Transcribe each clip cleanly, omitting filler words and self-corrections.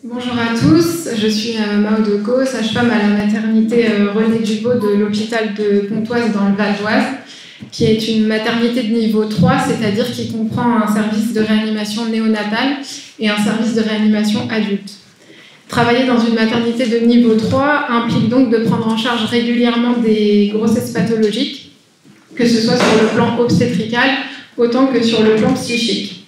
Bonjour à tous, je suis Mao Deco, sage-femme à la maternité René Dubos de l'hôpital de Pontoise dans le Val d'Oise, qui est une maternité de niveau 3, c'est-à-dire qui comprend un service de réanimation néonatale et un service de réanimation adulte. Travailler dans une maternité de niveau 3 implique donc de prendre en charge régulièrement des grossesses pathologiques, que ce soit sur le plan obstétrical autant que sur le plan psychique.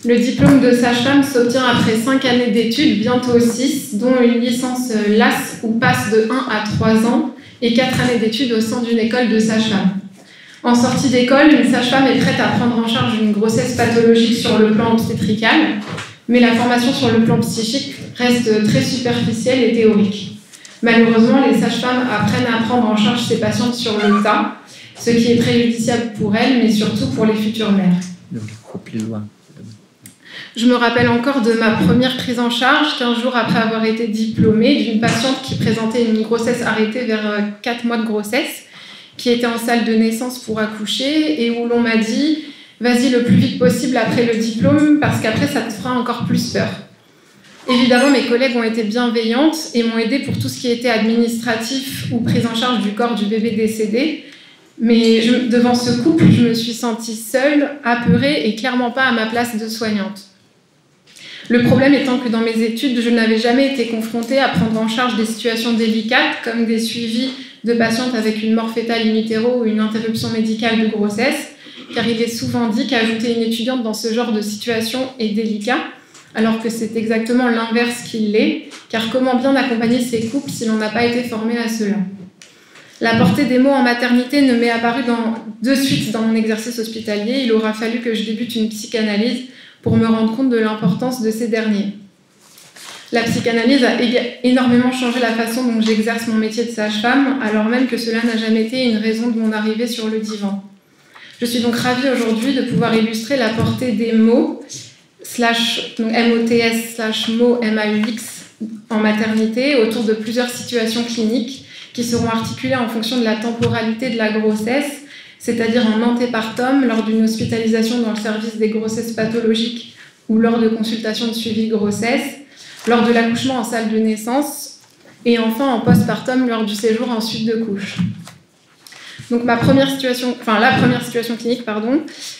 Le diplôme de sage-femme s'obtient après 5 années d'études, bientôt 6, dont une licence LAS ou PASS de 1 à 3 ans et 4 années d'études au sein d'une école de sage-femme. En sortie d'école, une sage-femme est prête à prendre en charge une grossesse pathologique sur le plan obstétrical, mais la formation sur le plan psychique reste très superficielle et théorique. Malheureusement, les sages-femmes apprennent à prendre en charge ces patientes sur le tas, ce qui est préjudiciable pour elles, mais surtout pour les futures mères. Plus loin. Je me rappelle encore de ma première prise en charge, 15 jours après avoir été diplômée, d'une patiente qui présentait une grossesse arrêtée vers 4 mois de grossesse, qui était en salle de naissance pour accoucher et où l'on m'a dit « Vas-y le plus vite possible après le diplôme parce qu'après ça te fera encore plus peur ». Évidemment, mes collègues ont été bienveillantes et m'ont aidée pour tout ce qui était administratif ou prise en charge du corps du bébé décédé. Mais devant ce couple, je me suis sentie seule, apeurée et clairement pas à ma place de soignante. Le problème étant que dans mes études, je n'avais jamais été confrontée à prendre en charge des situations délicates comme des suivis de patientes avec une mort fétale in utero ou une interruption médicale de grossesse, car il est souvent dit qu'ajouter une étudiante dans ce genre de situation est délicat, alors que c'est exactement l'inverse qui l'est, car comment bien accompagner ces couples si l'on n'a pas été formé à cela ? La portée des mots en maternité ne m'est apparue de suite dans mon exercice hospitalier. Il aura fallu que je débute une psychanalyse pour me rendre compte de l'importance de ces derniers. La psychanalyse a énormément changé la façon dont j'exerce mon métier de sage-femme, alors même que cela n'a jamais été une raison de mon arrivée sur le divan. Je suis donc ravie aujourd'hui de pouvoir illustrer la portée des mots, MOTS/mots, MAUX, en maternité, autour de plusieurs situations cliniques qui seront articulées en fonction de la temporalité de la grossesse, c'est-à-dire en antépartum, lors d'une hospitalisation dans le service des grossesses pathologiques ou lors de consultations de suivi de grossesse, lors de l'accouchement en salle de naissance et enfin en postpartum lors du séjour en suite de couche. Donc la première situation clinique,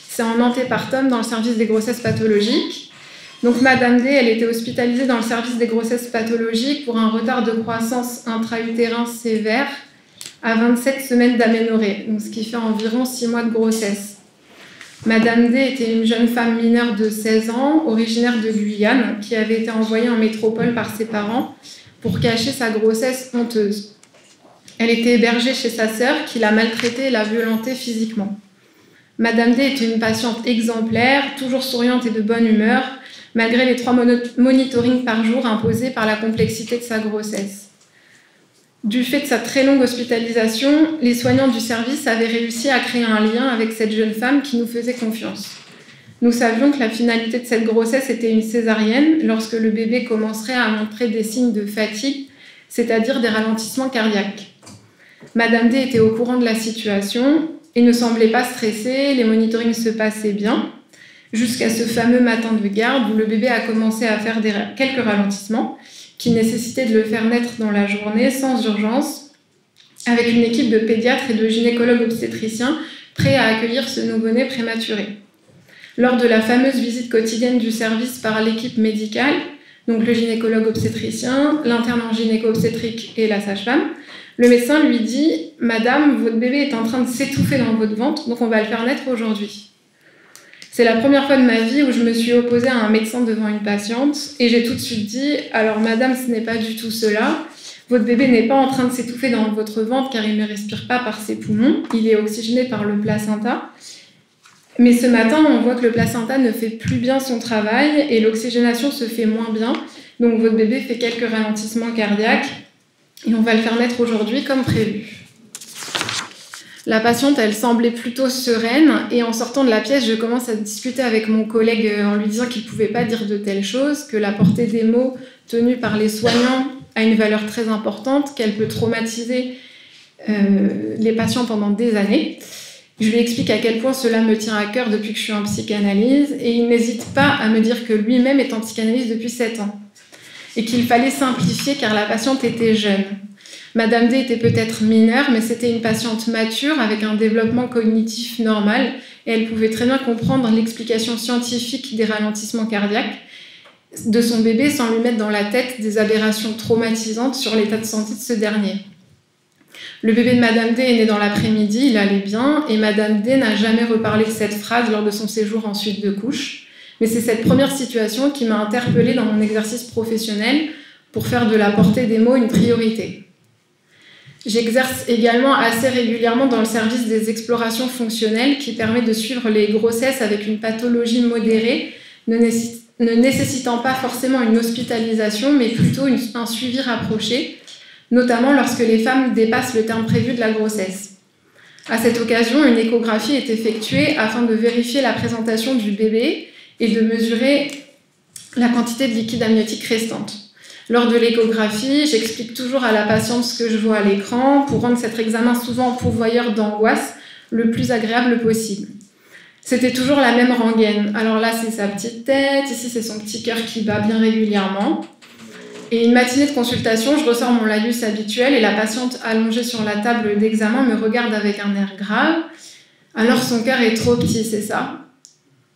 c'est en antépartum dans le service des grossesses pathologiques. Donc Madame D, elle était hospitalisée dans le service des grossesses pathologiques pour un retard de croissance intra-utérin sévère à 27 semaines d'aménorrhée, donc ce qui fait environ 6 mois de grossesse. Madame D était une jeune femme mineure de 16 ans, originaire de Guyane, qui avait été envoyée en métropole par ses parents pour cacher sa grossesse honteuse. Elle était hébergée chez sa sœur qui la maltraitait et la violentait physiquement. Madame D était une patiente exemplaire, toujours souriante et de bonne humeur, malgré les 3 monitorings par jour imposés par la complexité de sa grossesse. Du fait de sa très longue hospitalisation, les soignants du service avaient réussi à créer un lien avec cette jeune femme qui nous faisait confiance. Nous savions que la finalité de cette grossesse était une césarienne lorsque le bébé commencerait à montrer des signes de fatigue, c'est-à-dire des ralentissements cardiaques. Madame D était au courant de la situation et ne semblait pas stressée, les monitorings se passaient bien, jusqu'à ce fameux matin de garde où le bébé a commencé à faire quelques ralentissements qui nécessitaient de le faire naître dans la journée sans urgence, avec une équipe de pédiatres et de gynécologues obstétriciens prêts à accueillir ce nouveau-né prématuré. Lors de la fameuse visite quotidienne du service par l'équipe médicale, donc le gynécologue obstétricien, l'interne en gynéco-obstétrique et la sage-femme, le médecin lui dit « Madame, votre bébé est en train de s'étouffer dans votre ventre, donc on va le faire naître aujourd'hui ». C'est la première fois de ma vie où je me suis opposée à un médecin devant une patiente et j'ai tout de suite dit « Alors madame, ce n'est pas du tout cela. Votre bébé n'est pas en train de s'étouffer dans votre ventre car il ne respire pas par ses poumons. Il est oxygéné par le placenta. Mais ce matin, on voit que le placenta ne fait plus bien son travail et l'oxygénation se fait moins bien. Donc votre bébé fait quelques ralentissements cardiaques et on va le faire naître aujourd'hui comme prévu. » La patiente, elle semblait plutôt sereine et en sortant de la pièce, je commence à discuter avec mon collègue en lui disant qu'il ne pouvait pas dire de telles choses, que la portée des mots tenus par les soignants a une valeur très importante, qu'elle peut traumatiser les patients pendant des années. Je lui explique à quel point cela me tient à cœur depuis que je suis en psychanalyse et il n'hésite pas à me dire que lui-même est en psychanalyse depuis 7 ans. et qu'il fallait simplifier car la patiente était jeune. Madame D était peut-être mineure, mais c'était une patiente mature avec un développement cognitif normal et elle pouvait très bien comprendre l'explication scientifique des ralentissements cardiaques de son bébé sans lui mettre dans la tête des aberrations traumatisantes sur l'état de santé de ce dernier. Le bébé de Madame D est né dans l'après-midi, il allait bien, et Madame D n'a jamais reparlé de cette phrase lors de son séjour en suite de couche. Mais c'est cette première situation qui m'a interpellée dans mon exercice professionnel pour faire de la portée des mots une priorité. J'exerce également assez régulièrement dans le service des explorations fonctionnelles qui permet de suivre les grossesses avec une pathologie modérée, ne nécessitant pas forcément une hospitalisation, mais plutôt un suivi rapproché, notamment lorsque les femmes dépassent le terme prévu de la grossesse. À cette occasion, une échographie est effectuée afin de vérifier la présentation du bébé et de mesurer la quantité de liquide amniotique restante. Lors de l'échographie, j'explique toujours à la patiente ce que je vois à l'écran pour rendre cet examen souvent pourvoyeur d'angoisse le plus agréable possible. C'était toujours la même rengaine. Alors là, c'est sa petite tête, ici, c'est son petit cœur qui bat bien régulièrement. Et une matinée de consultation, je ressors mon laïus habituel et la patiente allongée sur la table d'examen me regarde avec un air grave. Alors son cœur est trop petit, c'est ça?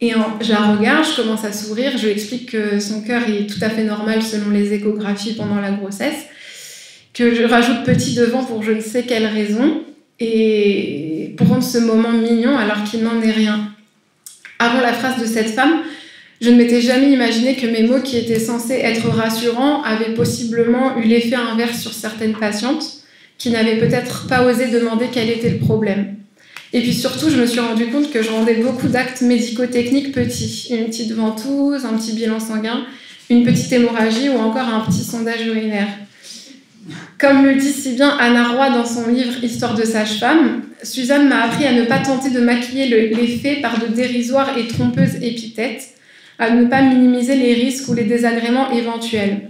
Et je la regarde, je commence à sourire, je lui explique que son cœur est tout à fait normal selon les échographies pendant la grossesse, que je rajoute petit devant pour je ne sais quelle raison, et pour rendre ce moment mignon alors qu'il n'en est rien. Avant la phrase de cette femme, je ne m'étais jamais imaginé que mes mots qui étaient censés être rassurants avaient possiblement eu l'effet inverse sur certaines patientes qui n'avaient peut-être pas osé demander quel était le problème. Et puis surtout, je me suis rendu compte que je rendais beaucoup d'actes médico-techniques petits. Une petite ventouse, un petit bilan sanguin, une petite hémorragie ou encore un petit sondage urinaire. Comme le dit si bien Anna Roy dans son livre « Histoire de sage-femme », Suzanne m'a appris à ne pas tenter de maquiller les faits par de dérisoires et trompeuses épithètes, à ne pas minimiser les risques ou les désagréments éventuels.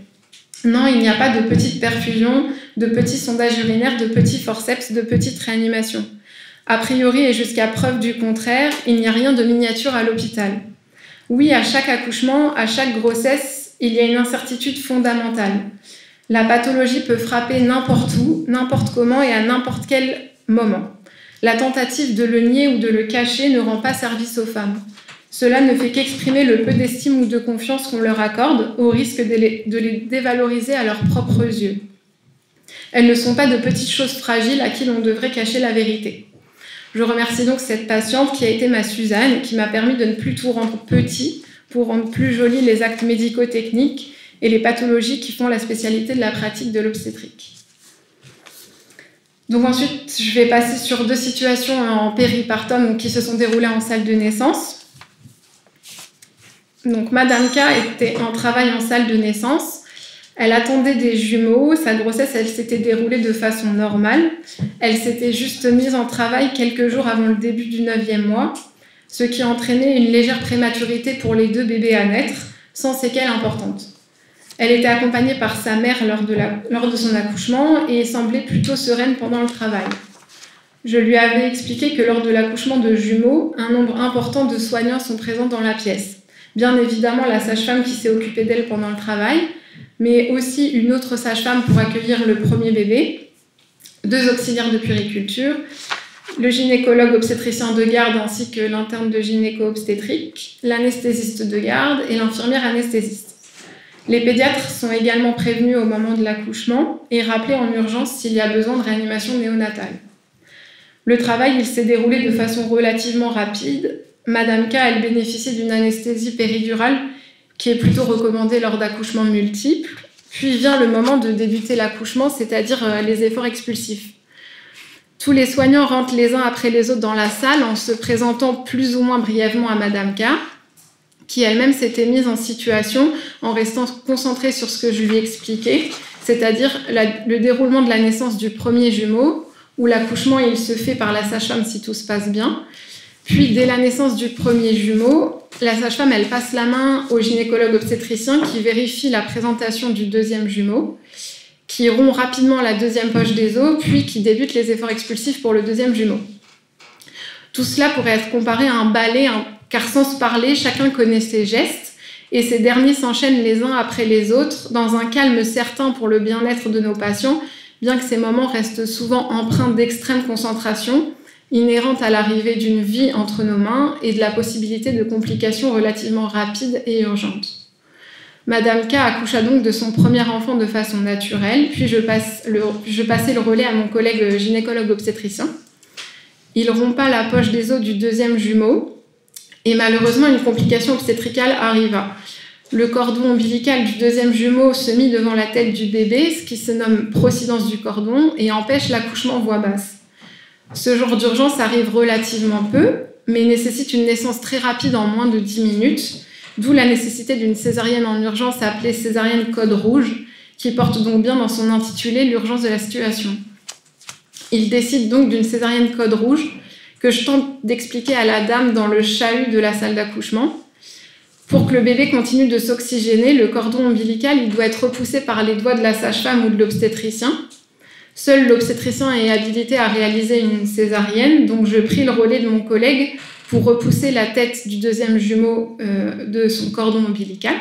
Non, il n'y a pas de petites perfusions, de petits sondages urinaires, de petits forceps, de petites réanimations. A priori et jusqu'à preuve du contraire, il n'y a rien de miniature à l'hôpital. Oui, à chaque accouchement, à chaque grossesse, il y a une incertitude fondamentale. La pathologie peut frapper n'importe où, n'importe comment et à n'importe quel moment. La tentative de le nier ou de le cacher ne rend pas service aux femmes. Cela ne fait qu'exprimer le peu d'estime ou de confiance qu'on leur accorde, au risque de les dévaloriser à leurs propres yeux. Elles ne sont pas de petites choses fragiles à qui l'on devrait cacher la vérité. Je remercie donc cette patiente qui a été ma Suzanne, qui m'a permis de ne plus tout rendre petit pour rendre plus jolis les actes médico-techniques et les pathologies qui font la spécialité de la pratique de l'obstétrique. Donc ensuite, je vais passer sur 2 situations en péripartum qui se sont déroulées en salle de naissance. Donc Madame K était en travail en salle de naissance. Elle attendait des jumeaux. Sa grossesse, elle s'était déroulée de façon normale. Elle s'était juste mise en travail quelques jours avant le début du 9e mois, ce qui entraînait une légère prématurité pour les 2 bébés à naître, sans séquelles importantes. Elle était accompagnée par sa mère lors de son accouchement et semblait plutôt sereine pendant le travail. Je lui avais expliqué que lors de l'accouchement de jumeaux, un nombre important de soignants sont présents dans la pièce. Bien évidemment, la sage-femme qui s'est occupée d'elle pendant le travail, mais aussi une autre sage-femme pour accueillir le premier bébé, 2 auxiliaires de puériculture, le gynécologue obstétricien de garde ainsi que l'interne de gynéco-obstétrique, l'anesthésiste de garde et l'infirmière anesthésiste. Les pédiatres sont également prévenus au moment de l'accouchement et rappelés en urgence s'il y a besoin de réanimation néonatale. Le travail, il s'est déroulé de façon relativement rapide. Madame K, elle bénéficie d'une anesthésie péridurale qui est plutôt recommandée lors d'accouchements multiples. Puis vient le moment de débuter l'accouchement, c'est-à-dire les efforts expulsifs. Tous les soignants rentrent les uns après les autres dans la salle en se présentant plus ou moins brièvement à Madame K, qui elle-même s'était mise en situation en restant concentrée sur ce que je lui expliquais, c'est-à-dire le déroulement de la naissance du premier jumeau, où l'accouchement il se fait par la sage-femme si tout se passe bien. Puis, dès la naissance du premier jumeau, la sage-femme elle passe la main au gynécologue obstétricien qui vérifie la présentation du 2e jumeau, qui rompt rapidement la 2e poche des os, puis qui débute les efforts expulsifs pour le 2e jumeau. Tout cela pourrait être comparé à un ballet, car sans se parler, chacun connaît ses gestes et ces derniers s'enchaînent les uns après les autres, dans un calme certain pour le bien-être de nos patients, bien que ces moments restent souvent empreints d'extrême concentration, inhérente à l'arrivée d'une vie entre nos mains et de la possibilité de complications relativement rapides et urgentes. Madame K accoucha donc de son premier enfant de façon naturelle, puis je passai le relais à mon collègue gynécologue obstétricien. Il rompa la poche des os du deuxième jumeau et malheureusement une complication obstétricale arriva. Le cordon ombilical du deuxième jumeau se mit devant la tête du bébé, ce qui se nomme procidence du cordon et empêche l'accouchement voix basse. Ce genre d'urgence arrive relativement peu, mais nécessite une naissance très rapide en moins de 10 minutes, d'où la nécessité d'une césarienne en urgence appelée césarienne code rouge, qui porte donc bien dans son intitulé l'urgence de la situation. Il décide donc d'une césarienne code rouge que je tente d'expliquer à la dame dans le chahut de la salle d'accouchement. Pour que le bébé continue de s'oxygéner, le cordon ombilical il doit être repoussé par les doigts de la sage-femme ou de l'obstétricien. Seul l'obstétricien est habilité à réaliser une césarienne, donc je pris le relais de mon collègue pour repousser la tête du deuxième jumeau de son cordon ombilical.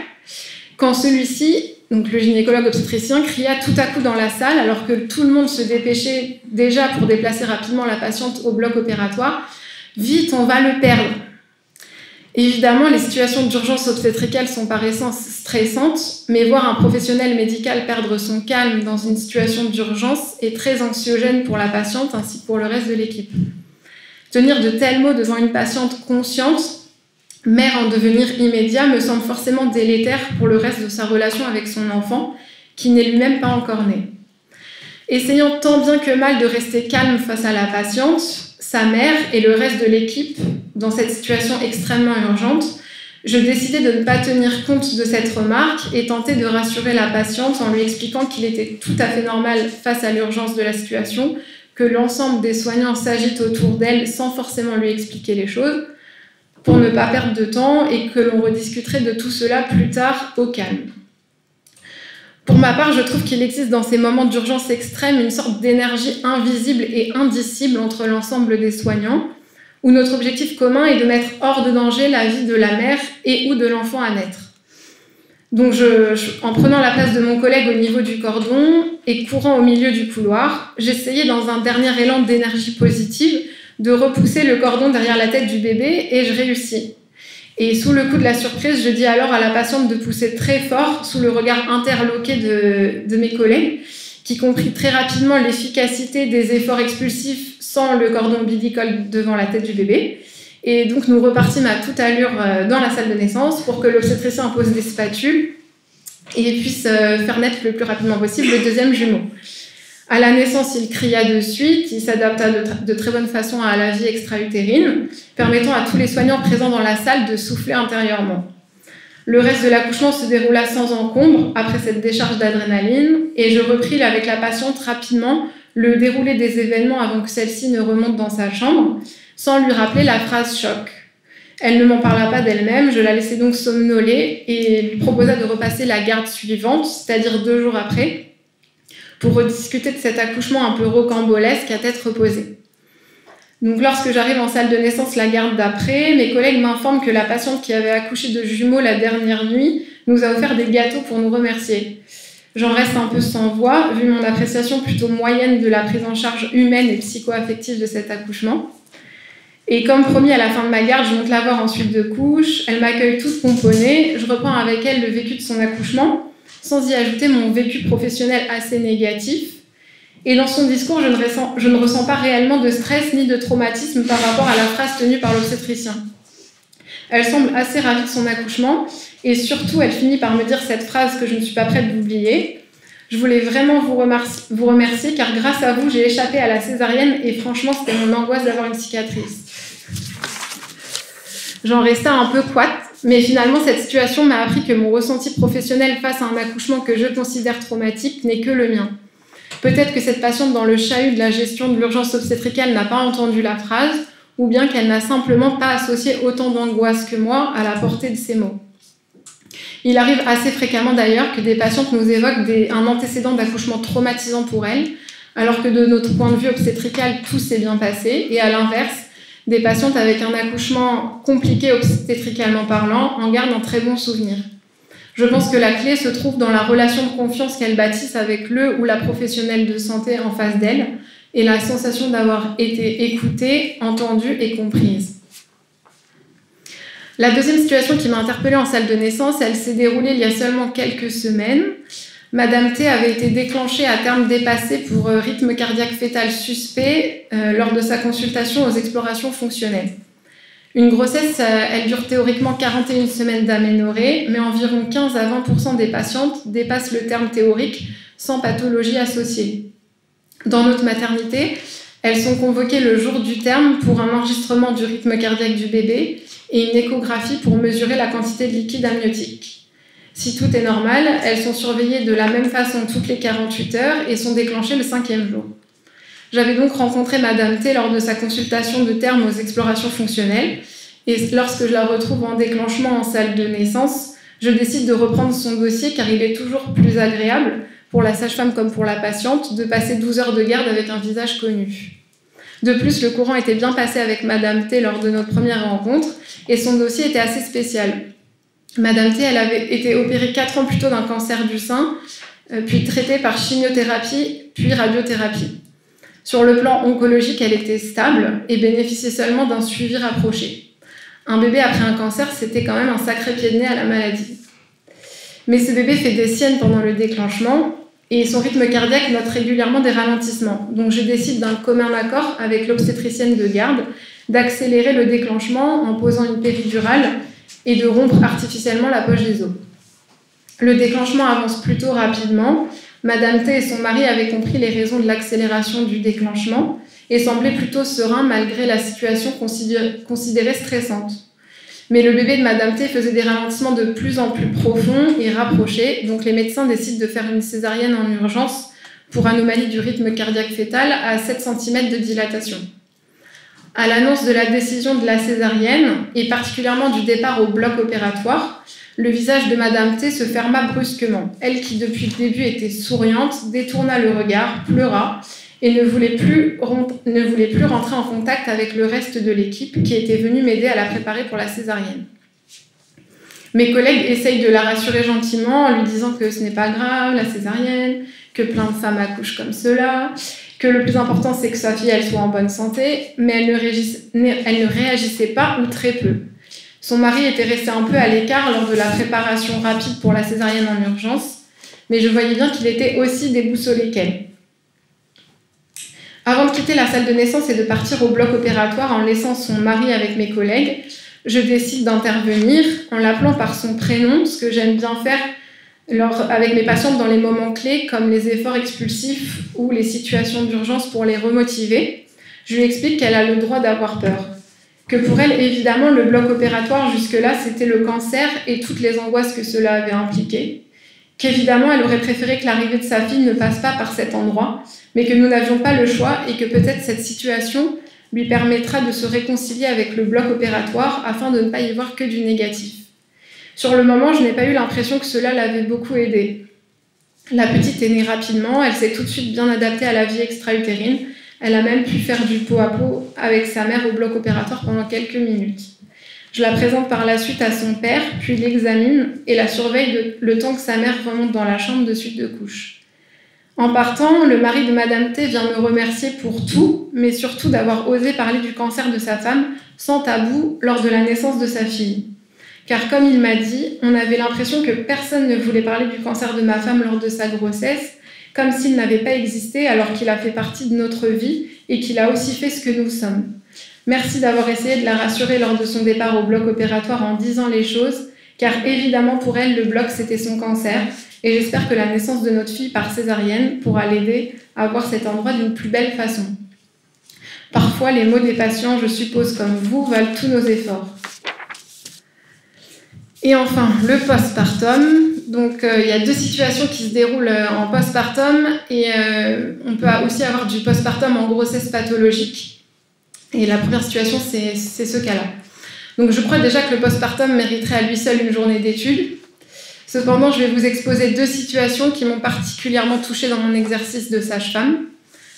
Quand celui-ci, donc le gynécologue obstétricien, cria tout à coup dans la salle, alors que tout le monde se dépêchait déjà pour déplacer rapidement la patiente au bloc opératoire, « Vite, on va le perdre !» Évidemment, les situations d'urgence obstétricale sont par essence stressantes, mais voir un professionnel médical perdre son calme dans une situation d'urgence est très anxiogène pour la patiente ainsi que pour le reste de l'équipe. Tenir de tels mots devant une patiente consciente, mère en devenir immédiat, me semble forcément délétère pour le reste de sa relation avec son enfant, qui n'est lui-même pas encore né. Essayant tant bien que mal de rester calme face à la patiente, sa mère et le reste de l'équipe dans cette situation extrêmement urgente, je décidai de ne pas tenir compte de cette remarque et tenter de rassurer la patiente en lui expliquant qu'il était tout à fait normal face à l'urgence de la situation, que l'ensemble des soignants s'agitent autour d'elle sans forcément lui expliquer les choses, pour ne pas perdre de temps et que l'on rediscuterait de tout cela plus tard au calme. Pour ma part, je trouve qu'il existe dans ces moments d'urgence extrême une sorte d'énergie invisible et indicible entre l'ensemble des soignants, où notre objectif commun est de mettre hors de danger la vie de la mère et ou de l'enfant à naître. Donc, en prenant la place de mon collègue au niveau du cordon et courant au milieu du couloir, j'essayais dans un dernier élan d'énergie positive de repousser le cordon derrière la tête du bébé et je réussis. Et sous le coup de la surprise, je dis alors à la patiente de pousser très fort sous le regard interloqué de mes collègues, qui comprit très rapidement l'efficacité des efforts expulsifs sans le cordon ombilical devant la tête du bébé. Et donc nous repartîmes à toute allure dans la salle de naissance pour que l'obstétricien pose des spatules et puisse faire naître le plus rapidement possible le deuxième jumeau. À la naissance, il cria de suite, il s'adapta de très bonne façon à la vie extra-utérine, permettant à tous les soignants présents dans la salle de souffler intérieurement. Le reste de l'accouchement se déroula sans encombre après cette décharge d'adrénaline et je repris avec la patiente rapidement le déroulé des événements avant que celle-ci ne remonte dans sa chambre, sans lui rappeler la phrase choc. Elle ne m'en parla pas d'elle-même, je la laissai donc somnoler et lui proposa de repasser la garde suivante, c'est-à-dire 2 jours après, pour rediscuter de cet accouchement un peu rocambolesque à tête reposée. Donc lorsque j'arrive en salle de naissance la garde d'après, mes collègues m'informent que la patiente qui avait accouché de jumeaux la dernière nuit nous a offert des gâteaux pour nous remercier. J'en reste un peu sans voix, vu mon appréciation plutôt moyenne de la prise en charge humaine et psycho-affective de cet accouchement. Et comme promis à la fin de ma garde, je monte la voir en suite de couches, elle m'accueille toute pomponnée, je reprends avec elle le vécu de son accouchement, sans y ajouter mon vécu professionnel assez négatif. Et dans son discours, je ne ressens pas réellement de stress ni de traumatisme par rapport à la phrase tenue par l'obstétricien. Elle semble assez ravie de son accouchement et surtout, elle finit par me dire cette phrase que je ne suis pas prête d'oublier. Je voulais vraiment vous remercier car grâce à vous, j'ai échappé à la césarienne et franchement, c'était mon angoisse d'avoir une cicatrice. J'en restais un peu couate, mais finalement, cette situation m'a appris que mon ressenti professionnel face à un accouchement que je considère traumatique n'est que le mien. Peut-être que cette patiente dans le chahut de la gestion de l'urgence obstétricale n'a pas entendu la phrase, ou bien qu'elle n'a simplement pas associé autant d'angoisse que moi à la portée de ces mots. Il arrive assez fréquemment d'ailleurs que des patientes nous évoquent un antécédent d'accouchement traumatisant pour elles, alors que de notre point de vue obstétrical, tout s'est bien passé, et à l'inverse, des patientes avec un accouchement compliqué obstétricalement parlant en gardent un très bon souvenir. Je pense que la clé se trouve dans la relation de confiance qu'elles bâtissent avec le ou la professionnelle de santé en face d'elles et la sensation d'avoir été écoutée, entendue et comprise. La deuxième situation qui m'a interpellée en salle de naissance, elle s'est déroulée il y a seulement quelques semaines. Madame T avait été déclenchée à terme dépassé pour rythme cardiaque fœtal suspect lors de sa consultation aux explorations fonctionnelles. Une grossesse, elle dure théoriquement 41 semaines d'aménorrhée, mais environ 15 à 20% des patientes dépassent le terme théorique sans pathologie associée. Dans notre maternité, elles sont convoquées le jour du terme pour un enregistrement du rythme cardiaque du bébé et une échographie pour mesurer la quantité de liquide amniotique. Si tout est normal, elles sont surveillées de la même façon toutes les 48 heures et sont déclenchées le 5e jour. J'avais donc rencontré Madame T lors de sa consultation de terme aux explorations fonctionnelles et lorsque je la retrouve en déclenchement en salle de naissance, je décide de reprendre son dossier car il est toujours plus agréable pour la sage-femme comme pour la patiente de passer 12 heures de garde avec un visage connu. De plus, le courant était bien passé avec Madame T lors de notre première rencontre et son dossier était assez spécial. Madame T, elle avait été opérée 4 ans plus tôt d'un cancer du sein, puis traitée par chimiothérapie, puis radiothérapie. Sur le plan oncologique, elle était stable et bénéficiait seulement d'un suivi rapproché. Un bébé après un cancer, c'était quand même un sacré pied de nez à la maladie. Mais ce bébé fait des siennes pendant le déclenchement et son rythme cardiaque note régulièrement des ralentissements. Donc je décide d'un commun accord avec l'obstétricienne de garde d'accélérer le déclenchement en posant une péridurale et de rompre artificiellement la poche des os. Le déclenchement avance plutôt rapidement. Madame T et son mari avaient compris les raisons de l'accélération du déclenchement et semblaient plutôt sereins malgré la situation considérée stressante. Mais le bébé de Madame T faisait des ralentissements de plus en plus profonds et rapprochés, donc les médecins décident de faire une césarienne en urgence pour anomalie du rythme cardiaque fœtal à 7 cm de dilatation. À l'annonce de la décision de la césarienne, et particulièrement du départ au bloc opératoire, le visage de Madame T se ferma brusquement. Elle, qui depuis le début était souriante, détourna le regard, pleura et ne voulait plus rentrer en contact avec le reste de l'équipe qui était venue m'aider à la préparer pour la césarienne. Mes collègues essayent de la rassurer gentiment en lui disant que ce n'est pas grave, la césarienne, que plein de femmes accouchent comme cela, que le plus important c'est que sa fille elle soit en bonne santé, mais elle ne réagissait pas ou très peu. Son mari était resté un peu à l'écart lors de la préparation rapide pour la césarienne en urgence, mais je voyais bien qu'il était aussi déboussolé qu'elle. Avant de quitter la salle de naissance et de partir au bloc opératoire en laissant son mari avec mes collègues, je décide d'intervenir en l'appelant par son prénom, ce que j'aime bien faire avec mes patientes dans les moments clés comme les efforts expulsifs ou les situations d'urgence pour les remotiver. Je lui explique qu'elle a le droit d'avoir peur. Que pour elle, évidemment, le bloc opératoire jusque-là, c'était le cancer et toutes les angoisses que cela avait impliquées. Qu'évidemment, elle aurait préféré que l'arrivée de sa fille ne passe pas par cet endroit, mais que nous n'avions pas le choix et que peut-être cette situation lui permettra de se réconcilier avec le bloc opératoire afin de ne pas y voir que du négatif. Sur le moment, je n'ai pas eu l'impression que cela l'avait beaucoup aidée. La petite est née rapidement, elle s'est tout de suite bien adaptée à la vie extra-utérine. Elle a même pu faire du pot à pot avec sa mère au bloc opératoire pendant quelques minutes. Je la présente par la suite à son père, puis l'examine et la surveille le temps que sa mère remonte dans la chambre de suite de couche. En partant, le mari de Madame T vient me remercier pour tout, mais surtout d'avoir osé parler du cancer de sa femme sans tabou lors de la naissance de sa fille. Car comme il m'a dit, on avait l'impression que personne ne voulait parler du cancer de ma femme lors de sa grossesse, comme s'il n'avait pas existé alors qu'il a fait partie de notre vie et qu'il a aussi fait ce que nous sommes. Merci d'avoir essayé de la rassurer lors de son départ au bloc opératoire en disant les choses, car évidemment pour elle, le bloc c'était son cancer, et j'espère que la naissance de notre fille par césarienne pourra l'aider à voir cet endroit d'une plus belle façon. Parfois, les mots des patients, je suppose comme vous, valent tous nos efforts. Et enfin, le postpartum. Donc, il y a deux situations qui se déroulent en postpartum et on peut aussi avoir du postpartum en grossesse pathologique. Et la première situation, c'est ce cas-là. Donc, je crois déjà que le postpartum mériterait à lui seul une journée d'études. Cependant, je vais vous exposer deux situations qui m'ont particulièrement touchée dans mon exercice de sage-femme.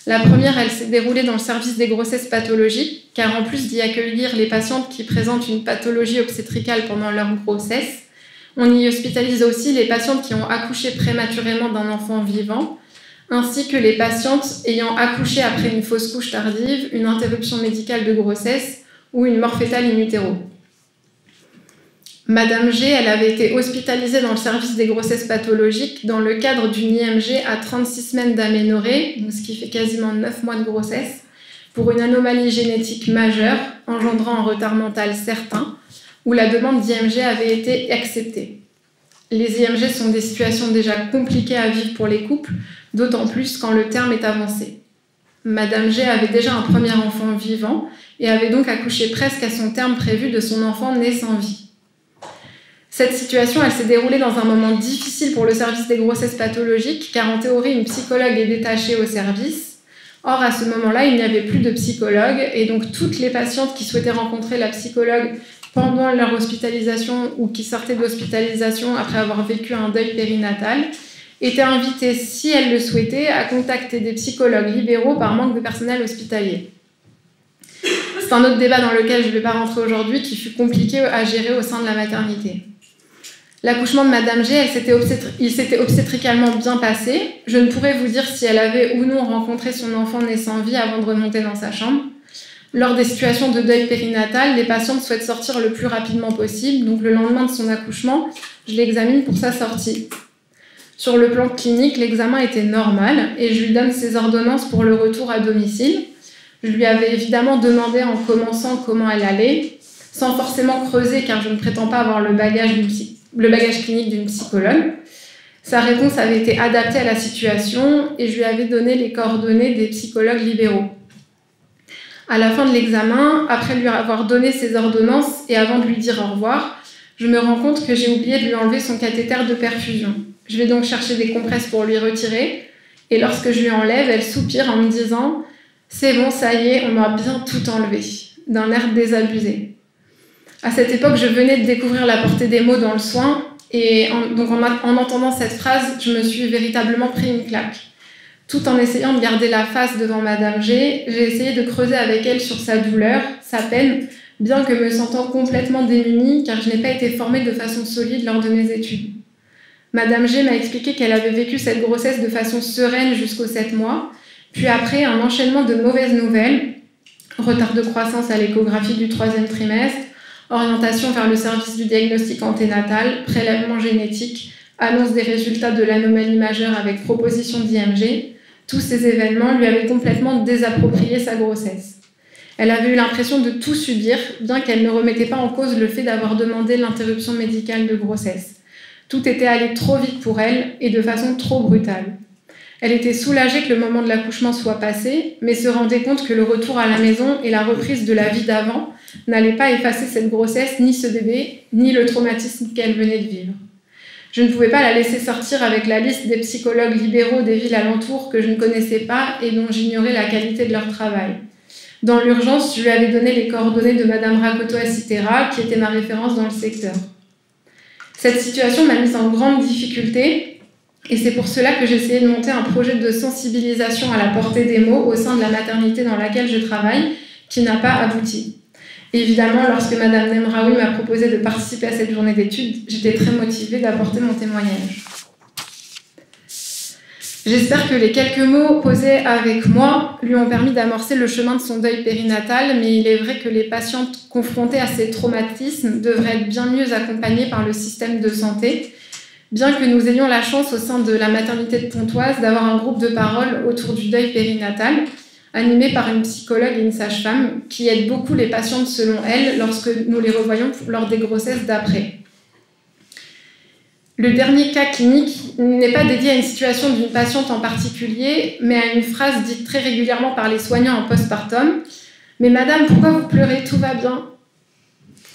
La première, elle s'est déroulée dans le service des grossesses pathologiques, car en plus d'y accueillir les patientes qui présentent une pathologie obstétricale pendant leur grossesse, On y hospitalise aussi les patientes qui ont accouché prématurément d'un enfant vivant, ainsi que les patientes ayant accouché après une fausse couche tardive, une interruption médicale de grossesse ou une mort fœtale in utero. Madame G, elle avait été hospitalisée dans le service des grossesses pathologiques dans le cadre d'une IMG à 36 semaines d'aménorrhée, ce qui fait quasiment 9 mois de grossesse, pour une anomalie génétique majeure engendrant un retard mental certain, où la demande d'IMG avait été acceptée. Les IMG sont des situations déjà compliquées à vivre pour les couples, d'autant plus quand le terme est avancé. Madame G avait déjà un premier enfant vivant et avait donc accouché presque à son terme prévu de son enfant né sans vie. Cette situation, elle s'est déroulée dans un moment difficile pour le service des grossesses pathologiques, car en théorie, une psychologue est détachée au service. Or, à ce moment-là, il n'y avait plus de psychologue, et donc toutes les patientes qui souhaitaient rencontrer la psychologue pendant leur hospitalisation ou qui sortaient d'hospitalisation après avoir vécu un deuil périnatal étaient invitées, si elles le souhaitaient, à contacter des psychologues libéraux par manque de personnel hospitalier. C'est un autre débat dans lequel je ne vais pas rentrer aujourd'hui, qui fut compliqué à gérer au sein de la maternité. L'accouchement de Madame G, il s'était obstétricalement bien passé. Je ne pourrais vous dire si elle avait ou non rencontré son enfant né sans vie avant de remonter dans sa chambre. Lors des situations de deuil périnatal, les patientes souhaitent sortir le plus rapidement possible. Donc le lendemain de son accouchement, je l'examine pour sa sortie. Sur le plan clinique, l'examen était normal et je lui donne ses ordonnances pour le retour à domicile. Je lui avais évidemment demandé en commençant comment elle allait, sans forcément creuser car je ne prétends pas avoir le bagage clinique d'une psychologue. Sa réponse avait été adaptée à la situation et je lui avais donné les coordonnées des psychologues libéraux. À la fin de l'examen, après lui avoir donné ses ordonnances et avant de lui dire au revoir, je me rends compte que j'ai oublié de lui enlever son cathéter de perfusion. Je vais donc chercher des compresses pour lui retirer et lorsque je lui enlève, elle soupire en me disant « C'est bon, ça y est, on m'a bien tout enlevé », d'un air désabusé. À cette époque, je venais de découvrir la portée des mots dans le soin et en entendant cette phrase, je me suis véritablement pris une claque. Tout en essayant de garder la face devant Madame G, j'ai essayé de creuser avec elle sur sa douleur, sa peine, bien que me sentant complètement démunie car je n'ai pas été formée de façon solide lors de mes études. Madame G m'a expliqué qu'elle avait vécu cette grossesse de façon sereine jusqu'aux 7 mois, puis après un enchaînement de mauvaises nouvelles, retard de croissance à l'échographie du 3e trimestre, orientation vers le service du diagnostic anténatal, prélèvement génétique, annonce des résultats de l'anomalie majeure avec proposition d'IMG. Tous ces événements lui avaient complètement désapproprié sa grossesse. Elle avait eu l'impression de tout subir, bien qu'elle ne remettait pas en cause le fait d'avoir demandé l'interruption médicale de grossesse. Tout était allé trop vite pour elle et de façon trop brutale. Elle était soulagée que le moment de l'accouchement soit passé, mais se rendait compte que le retour à la maison et la reprise de la vie d'avant n'allaient pas effacer cette grossesse, ni ce bébé, ni le traumatisme qu'elle venait de vivre. Je ne pouvais pas la laisser sortir avec la liste des psychologues libéraux des villes alentours que je ne connaissais pas et dont j'ignorais la qualité de leur travail. Dans l'urgence, je lui avais donné les coordonnées de Madame Rakoto-Assitera, qui était ma référence dans le secteur. Cette situation m'a mise en grande difficulté et c'est pour cela que j'ai essayé de monter un projet de sensibilisation à la portée des mots au sein de la maternité dans laquelle je travaille, qui n'a pas abouti. Évidemment, lorsque Madame Nemraoui m'a proposé de participer à cette journée d'études, j'étais très motivée d'apporter mon témoignage. J'espère que les quelques mots posés avec moi lui ont permis d'amorcer le chemin de son deuil périnatal, mais il est vrai que les patientes confrontées à ces traumatismes devraient être bien mieux accompagnées par le système de santé, bien que nous ayons la chance au sein de la maternité de Pontoise d'avoir un groupe de parole autour du deuil périnatal, animé par une psychologue et une sage-femme, qui aide beaucoup les patientes selon elle lorsque nous les revoyons lors des grossesses d'après. Le dernier cas clinique n'est pas dédié à une situation d'une patiente en particulier, mais à une phrase dite très régulièrement par les soignants en postpartum. « Mais madame, pourquoi vous pleurez? Tout va bien ?»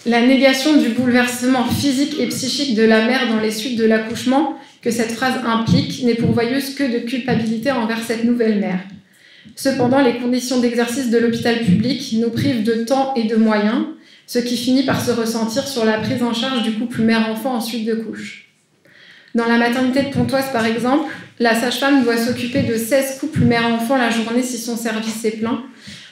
La négation du bouleversement physique et psychique de la mère dans les suites de l'accouchement que cette phrase implique n'est pourvoyeuse que de culpabilité envers cette nouvelle mère. Cependant, les conditions d'exercice de l'hôpital public nous privent de temps et de moyens, ce qui finit par se ressentir sur la prise en charge du couple mère-enfant en suite de couche. Dans la maternité de Pontoise, par exemple, la sage-femme doit s'occuper de 16 couples mère-enfant la journée si son service est plein,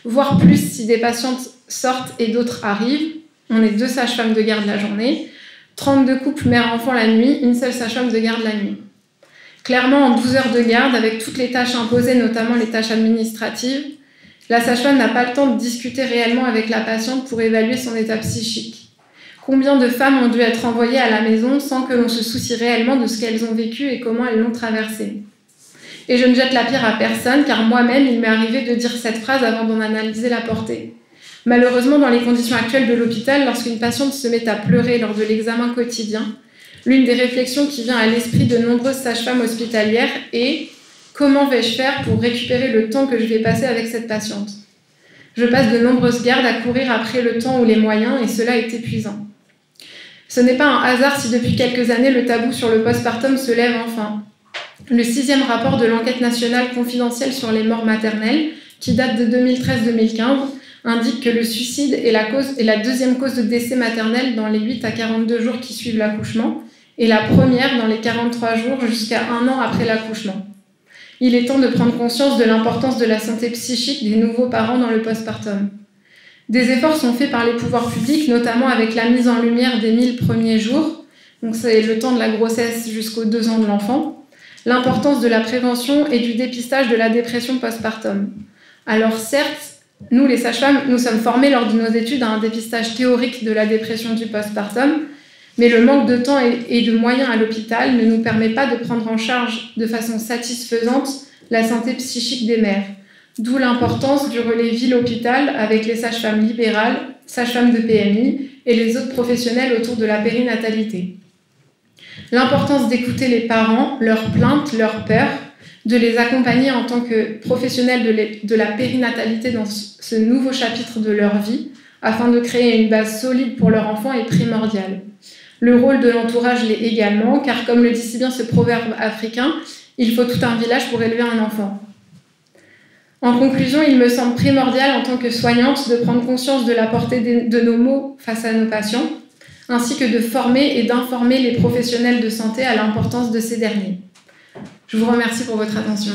voire plus si des patientes sortent et d'autres arrivent. On est 2 sages-femmes de garde la journée, 32 couples mère-enfant la nuit, une seule sage-femme de garde la nuit. Clairement, en 12 heures de garde, avec toutes les tâches imposées, notamment les tâches administratives, la sage-femme n'a pas le temps de discuter réellement avec la patiente pour évaluer son état psychique. Combien de femmes ont dû être envoyées à la maison sans que l'on se soucie réellement de ce qu'elles ont vécu et comment elles l'ont traversé? Et je ne jette la pierre à personne, car moi-même, il m'est arrivé de dire cette phrase avant d'en analyser la portée. Malheureusement, dans les conditions actuelles de l'hôpital, lorsqu'une patiente se met à pleurer lors de l'examen quotidien, l'une des réflexions qui vient à l'esprit de nombreuses sages-femmes hospitalières est « Comment vais-je faire pour récupérer le temps que je vais passer avec cette patiente ?» Je passe de nombreuses gardes à courir après le temps ou les moyens, et cela est épuisant. Ce n'est pas un hasard si depuis quelques années le tabou sur le postpartum se lève enfin. Le 6e rapport de l'enquête nationale confidentielle sur les morts maternelles, qui date de 2013-2015, indique que le suicide est la deuxième cause de décès maternel dans les 8 à 42 jours qui suivent l'accouchement, et la première dans les 43 jours jusqu'à 1 an après l'accouchement. Il est temps de prendre conscience de l'importance de la santé psychique des nouveaux parents dans le postpartum. Des efforts sont faits par les pouvoirs publics, notamment avec la mise en lumière des 1000 premiers jours, donc c'est le temps de la grossesse jusqu'aux 2 ans de l'enfant, l'importance de la prévention et du dépistage de la dépression postpartum. Alors certes, nous les sages-femmes, nous sommes formés lors de nos études à un dépistage théorique de la dépression du postpartum, mais le manque de temps et de moyens à l'hôpital ne nous permet pas de prendre en charge de façon satisfaisante la santé psychique des mères. D'où l'importance du relais ville-hôpital avec les sages-femmes libérales, sages-femmes de PMI et les autres professionnels autour de la périnatalité. L'importance d'écouter les parents, leurs plaintes, leurs peurs, de les accompagner en tant que professionnels de la périnatalité dans ce nouveau chapitre de leur vie, afin de créer une base solide pour leur enfant est primordial. Le rôle de l'entourage l'est également, car comme le dit si bien ce proverbe africain, il faut tout un village pour élever un enfant. En conclusion, il me semble primordial en tant que soignante de prendre conscience de la portée de nos mots face à nos patients, ainsi que de former et d'informer les professionnels de santé à l'importance de ces derniers. Je vous remercie pour votre attention.